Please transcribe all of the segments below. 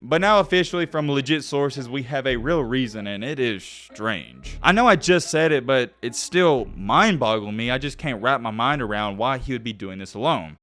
But now officially from legit sources, we have a real reason, and it is strange. I know I just said it, but it's still mind-boggling me. I just can't wrap my mind around why he would be doing this alone.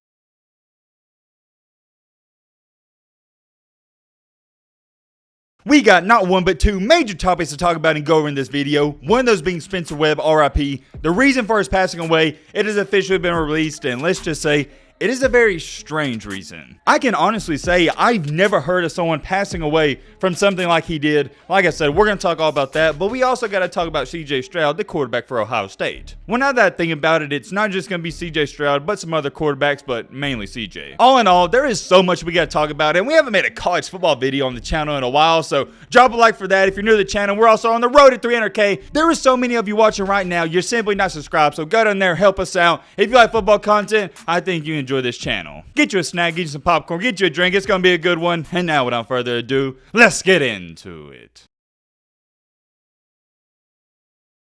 We got not one but two major topics to talk about and go over in this video. One of those being Spencer Webb, RIP. The reason for his passing away, it has officially been released, and let's just say, it is a very strange reason. I can honestly say I've never heard of someone passing away from something like he did. Like I said, we're going to talk all about that, but we also got to talk about CJ Stroud, the quarterback for Ohio State. Well, now that I think about it, it's not just going to be CJ Stroud, but some other quarterbacks, but mainly CJ. All in all, there is so much we got to talk about, and we haven't made a college football video on the channel in a while, so drop a like for that. If you're new to the channel, we're also on the road to 300K. There is so many of you watching right now, you're simply not subscribed, so go down there, help us out. If you like football content, I think you enjoy this channel. Get you a snack, get you some popcorn, get you a drink. It's going to be a good one. And now, without further ado, let's get into it.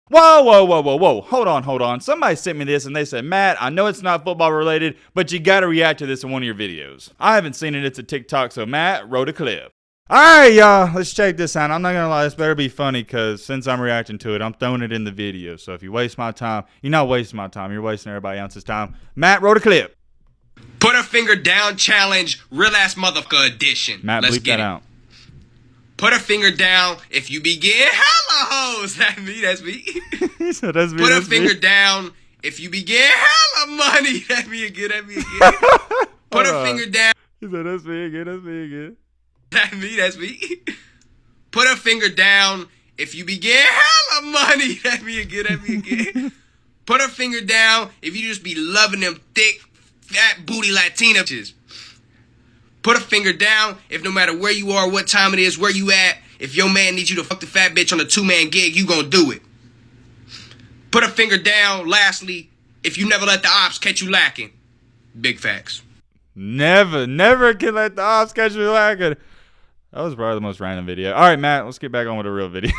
Whoa. Hold on. Somebody sent me this and they said, Matt, I know it's not football related, but you got to react to this in one of your videos. I haven't seen it. It's a TikTok, so Matt wrote a clip. Alright, y'all, let's check this out. I'm not going to lie, this better be funny because since I'm reacting to it, I'm throwing it in the video. So if you waste my time, you're not wasting my time. You're wasting everybody else's time. Matt wrote a clip. Put a finger down challenge, real ass motherfucker edition. Matt, let's bleep get that it. out. Put a finger down if you begin hella hoes. That's me. He said, that's me. Put that's a finger me. down if you begin hella money. That's me again. Put a finger down. He said, that's me again. That's me. Put a finger down if you begin hella money. That's me again. Put a finger down if you just be loving them thick, fat booty Latina bitches. Put a finger down if no matter where you are, what time it is, where you at, if your man needs you to fuck the fat bitch on a 2-man gig, you gonna do it. Put a finger down, lastly, if you never let the ops catch you lacking. Big facts. Never can let the ops catch me lacking. That was probably the most random video. All right, Matt, let's get back on with a real video.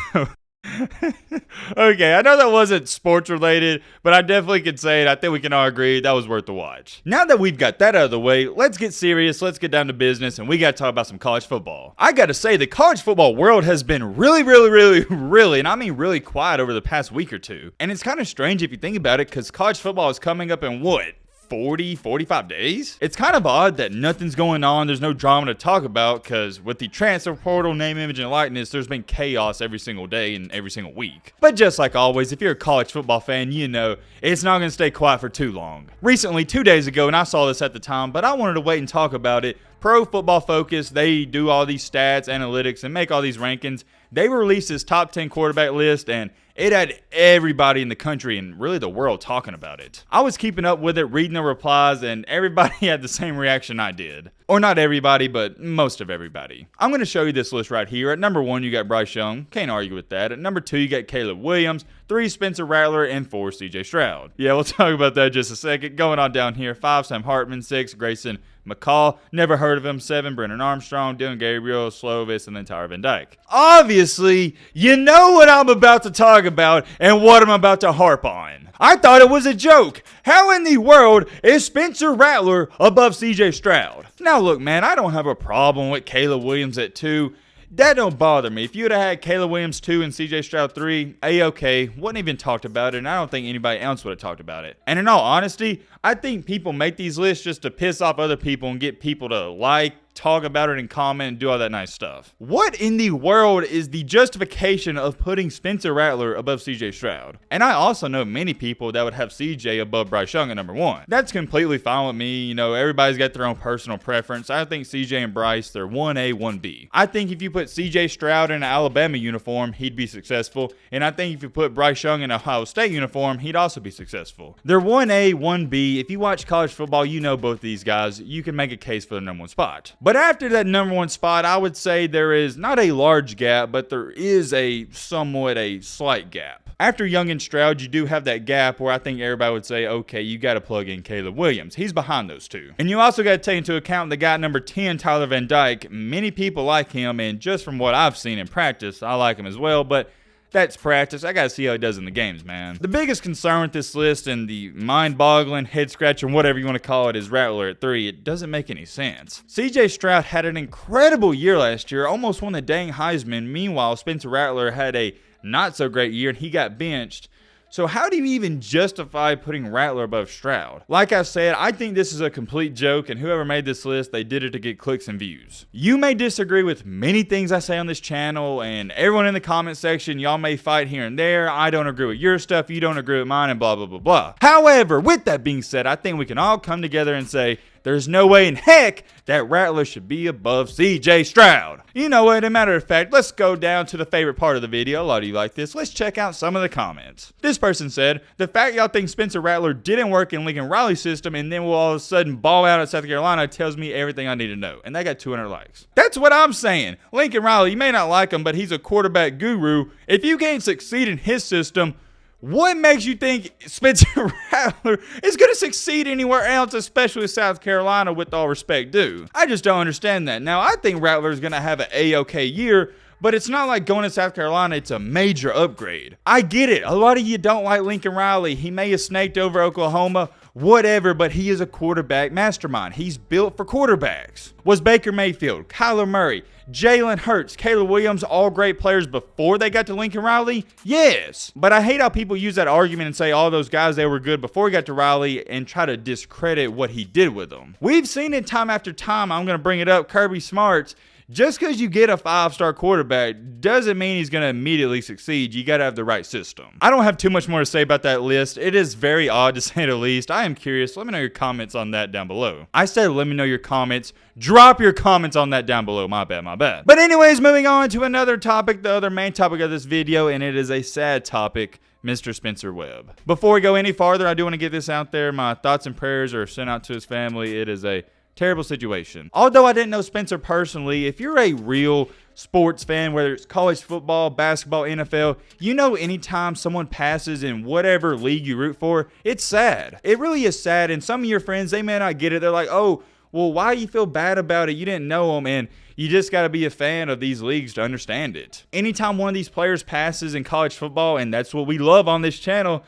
Okay, I know that wasn't sports related, but I definitely could say it. I think we can all agree that was worth the watch. Now that we've got that out of the way, let's get serious, let's get down to business, and we got to talk about some college football. I got to say, the college football world has been really, and I mean really quiet over the past week or two. And it's kind of strange if you think about it, because college football is coming up in what? 45 days? It's kind of odd that nothing's going on. There's no drama to talk about because with the transfer portal, name, image, and likeness, there's been chaos every single day and every single week. But just like always, if you're a college football fan, you know it's not going to stay quiet for too long. Recently, 2 days ago, and I saw this at the time, but I wanted to wait and talk about it. Pro Football Focus, they do all these stats, analytics, and make all these rankings. They released this top 10 quarterback list, and it had everybody in the country and really the world talking about it. I was keeping up with it, reading the replies, and everybody had the same reaction I did. Or not everybody, but most of everybody. I'm going to show you this list right here. At number 1, you got Bryce Young. Can't argue with that. At number 2, you got Caleb Williams. 3, Spencer Rattler. And 4, CJ Stroud. Yeah, we'll talk about that in just a second. Going on down here. 5, Sam Hartman. 6, Grayson McCall. Never heard of him. 7, Brennan Armstrong. Dylan Gabriel, Slovis, and then Tyler Van Dyke. Obviously, you know what I'm about to talk about and what I'm about to harp on. I thought it was a joke. How in the world is Spencer Rattler above CJ Stroud? Now look, man, I don't have a problem with Caleb Williams at 2. That don't bother me. If you'd have had Caleb Williams 2 and CJ Stroud 3, A-okay, wouldn't even talked about it, and I don't think anybody else would have talked about it. And in all honesty, I think people make these lists just to piss off other people and get people to like, talk about it and comment and do all that nice stuff. What in the world is the justification of putting Spencer Rattler above CJ Stroud? And I also know many people that would have CJ above Bryce Young at number 1. That's completely fine with me. You know, everybody's got their own personal preference. I think CJ and Bryce, they're 1A, 1B. I think if you put CJ Stroud in an Alabama uniform, he'd be successful. And I think if you put Bryce Young in an Ohio State uniform, he'd also be successful. They're 1A, 1B. If you watch college football, you know both these guys. You can make a case for the number 1 spot. But after that number 1 spot, I would say there is not a large gap, but there is a somewhat a slight gap. After Young and Stroud, you do have that gap where I think everybody would say, okay, you got to plug in Caleb Williams. He's behind those two. And you also got to take into account the guy number 10, Tyler Van Dyke. Many people like him, and just from what I've seen in practice, I like him as well, but That's practice. I gotta see how he does in the games, man. The biggest concern with this list and the mind-boggling, head-scratching, whatever you want to call it, is Rattler at 3. It doesn't make any sense. CJ Stroud had an incredible year last year, almost won the dang Heisman. Meanwhile, Spencer Rattler had a not-so-great year, and he got benched. So how do you even justify putting Rattler above Stroud? Like I said, I think this is a complete joke, and whoever made this list, they did it to get clicks and views. You may disagree with many things I say on this channel, and everyone in the comment section, y'all may fight here and there. I don't agree with your stuff, you don't agree with mine, and blah, blah, blah, blah. However, with that being said, I think we can all come together and say, there's no way in heck that Rattler should be above CJ Stroud. You know what, as a matter of fact, let's go down to the favorite part of the video. A lot of you like this. Let's check out some of the comments. This person said, the fact y'all think Spencer Rattler didn't work in Lincoln Riley's system and then will all of a sudden ball out at South Carolina tells me everything I need to know. And that got 200 likes. That's what I'm saying. Lincoln Riley, you may not like him, but he's a quarterback guru. If you can't succeed in his system, what makes you think Spencer Rattler is going to succeed anywhere else, especially South Carolina, with all respect due? I just don't understand that. Now, I think Rattler is going to have an A-OK year, but it's not like going to South Carolina, it's a major upgrade. I get it. A lot of you don't like Lincoln Riley. He may have snaked over Oklahoma, whatever, but he is a quarterback mastermind. He's built for quarterbacks. Was Baker Mayfield, Kyler Murray, Jalen Hurts, Caleb Williams, all great players before they got to Lincoln Riley? Yes. But I hate how people use that argument and say all those guys, they were good before he got to Riley and try to discredit what he did with them. We've seen it time after time. I'm going to bring it up. Kirby Smart's. Just because you get a 5-star quarterback doesn't mean he's going to immediately succeed. You got to have the right system. I don't have too much more to say about that list. It is very odd to say the least. I am curious. Let me know your comments on that down below. I said let me know your comments. Drop your comments on that down below. My bad, my bad. But anyways, moving on to another topic, the other main topic of this video, and it is a sad topic. Mr. Spencer Webb. Before we go any farther, I do want to get this out there. My thoughts and prayers are sent out to his family. It is a terrible situation. Although I didn't know Spencer personally, if you're a real sports fan, whether it's college football, basketball, NFL, you know anytime someone passes in whatever league you root for, it's sad. It really is sad, and some of your friends, they may not get it. They're like, oh, well, why do you feel bad about it? You didn't know them, and you just got to be a fan of these leagues to understand it. Anytime one of these players passes in college football, and that's what we love on this channel,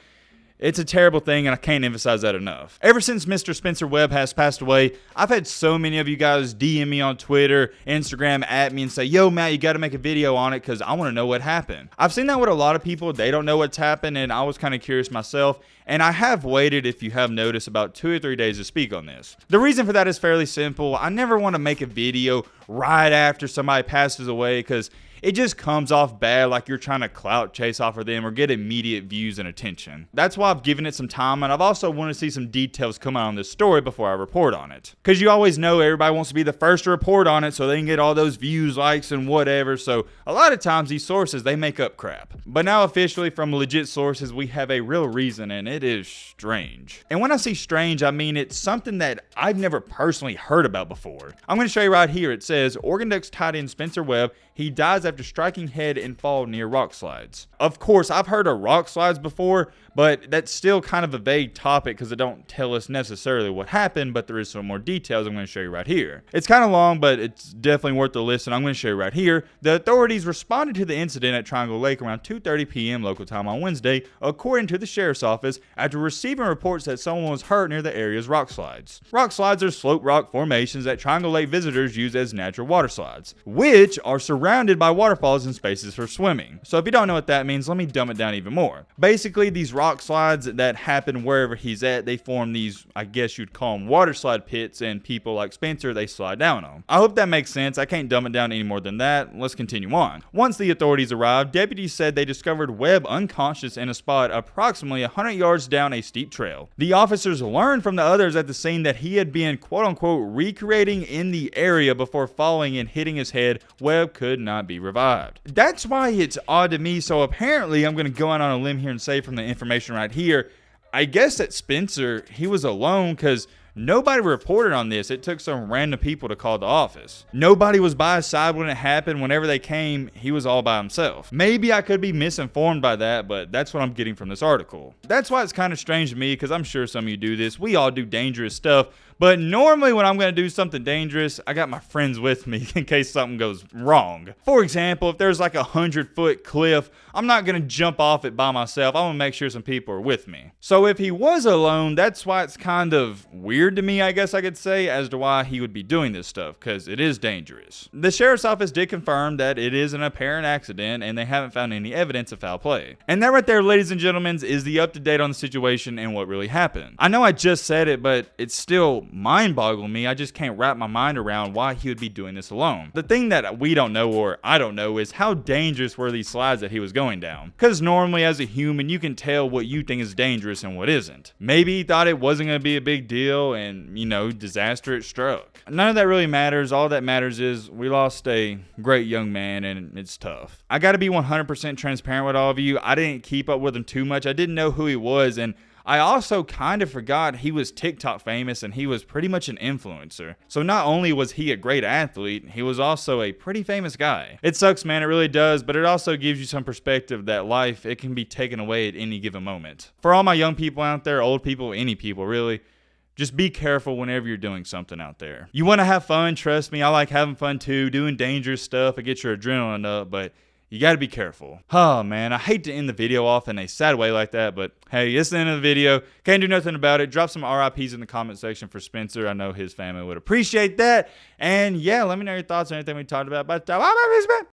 it's a terrible thing, and I can't emphasize that enough. Ever since Mr. Spencer Webb has passed away, I've had so many of you guys DM me on Twitter, Instagram, at me and say, yo, Matt, you got to make a video on it because I want to know what happened. I've seen that with a lot of people. They don't know what's happened, and I was kind of curious myself, and I have waited, if you have noticed, about 2 or 3 days to speak on this. The reason for that is fairly simple. I never want to make a video right after somebody passes away because it just comes off bad, like you're trying to clout chase off of them or get immediate views and attention. That's why I've given it some time, and I've also wanted to see some details come out on this story before I report on it. Because you always know everybody wants to be the first to report on it so they can get all those views, likes, and whatever. So a lot of times these sources, they make up crap. But now officially from legit sources, we have a real reason, and it is strange. And when I say strange, I mean it's something that I've never personally heard about before. I'm going to show you right here. It says, Oregon Ducks tight end Spencer Webb, he dies after striking head and fall near rock slides. Of course, I've heard of rock slides before, but that's still kind of a vague topic because it don't tell us necessarily what happened, but there is some more details I'm going to show you right here. It's kind of long, but it's definitely worth the listen. I'm going to show you right here. The authorities responded to the incident at Triangle Lake around 2:30 p.m. local time on Wednesday, according to the sheriff's office, after receiving reports that someone was hurt near the area's rock slides. Rock slides are slope rock formations that Triangle Lake visitors use as natural water slides, which are surrounded by waterfalls and spaces for swimming. So if you don't know what that means, let me dumb it down even more. Basically, these rock slides that happen wherever he's at, they form these, I guess you'd call them water slide pits, and people like Spencer, they slide down them. I hope that makes sense. I can't dumb it down any more than that. Let's continue on. Once the authorities arrived, deputies said they discovered Webb unconscious in a spot approximately 100 yards down a steep trail. The officers learned from the others at the scene that he had been quote-unquote recreating in the area before falling and hitting his head. Webb could not be revived. That's why it's odd to me. So apparently, I'm going to go out on a limb here and say from the information right here, I guess that Spencer, he was alone because nobody reported on this. It took some random people to call the office. Nobody was by his side when it happened. Whenever they came, he was all by himself. Maybe I could be misinformed by that, but that's what I'm getting from this article. That's why it's kind of strange to me, because I'm sure some of you do this. We all do dangerous stuff, But normally when I'm going to do something dangerous, I got my friends with me in case something goes wrong. For example, if there's like a 100-foot cliff, I'm not going to jump off it by myself. I'm going to make sure some people are with me. So if he was alone, that's why it's kind of weird to me, I guess I could say, as to why he would be doing this stuff, because it is dangerous. The sheriff's office did confirm that it is an apparent accident and they haven't found any evidence of foul play. And that right there, ladies and gentlemen, is the up-to-date on the situation and what really happened. I know I just said it, but it's still mind-boggling me. I just can't wrap my mind around why he would be doing this alone. The thing that we don't know, or I don't know, is how dangerous were these slides that he was going down. Because normally as a human, you can tell what you think is dangerous and what isn't. Maybe he thought it wasn't going to be a big deal and, disaster it struck. None of that really matters. All that matters is we lost a great young man and it's tough. I got to be 100% transparent with all of you. I didn't keep up with him too much. I didn't know who he was, and I also kind of forgot he was TikTok famous and he was pretty much an influencer. So not only was he a great athlete, he was also a pretty famous guy. It sucks, man, it really does, but it also gives you some perspective that life, it can be taken away at any given moment. For all my young people out there, old people, any people really, just be careful whenever you're doing something out there. You want to have fun, trust me, I like having fun too, doing dangerous stuff, it gets your adrenaline up, but you gotta be careful. Oh man, I hate to end the video off in a sad way like that, but hey, it's the end of the video. Can't do nothing about it. Drop some RIPs in the comment section for Spencer. I know his family would appreciate that. And yeah, let me know your thoughts on anything we talked about. But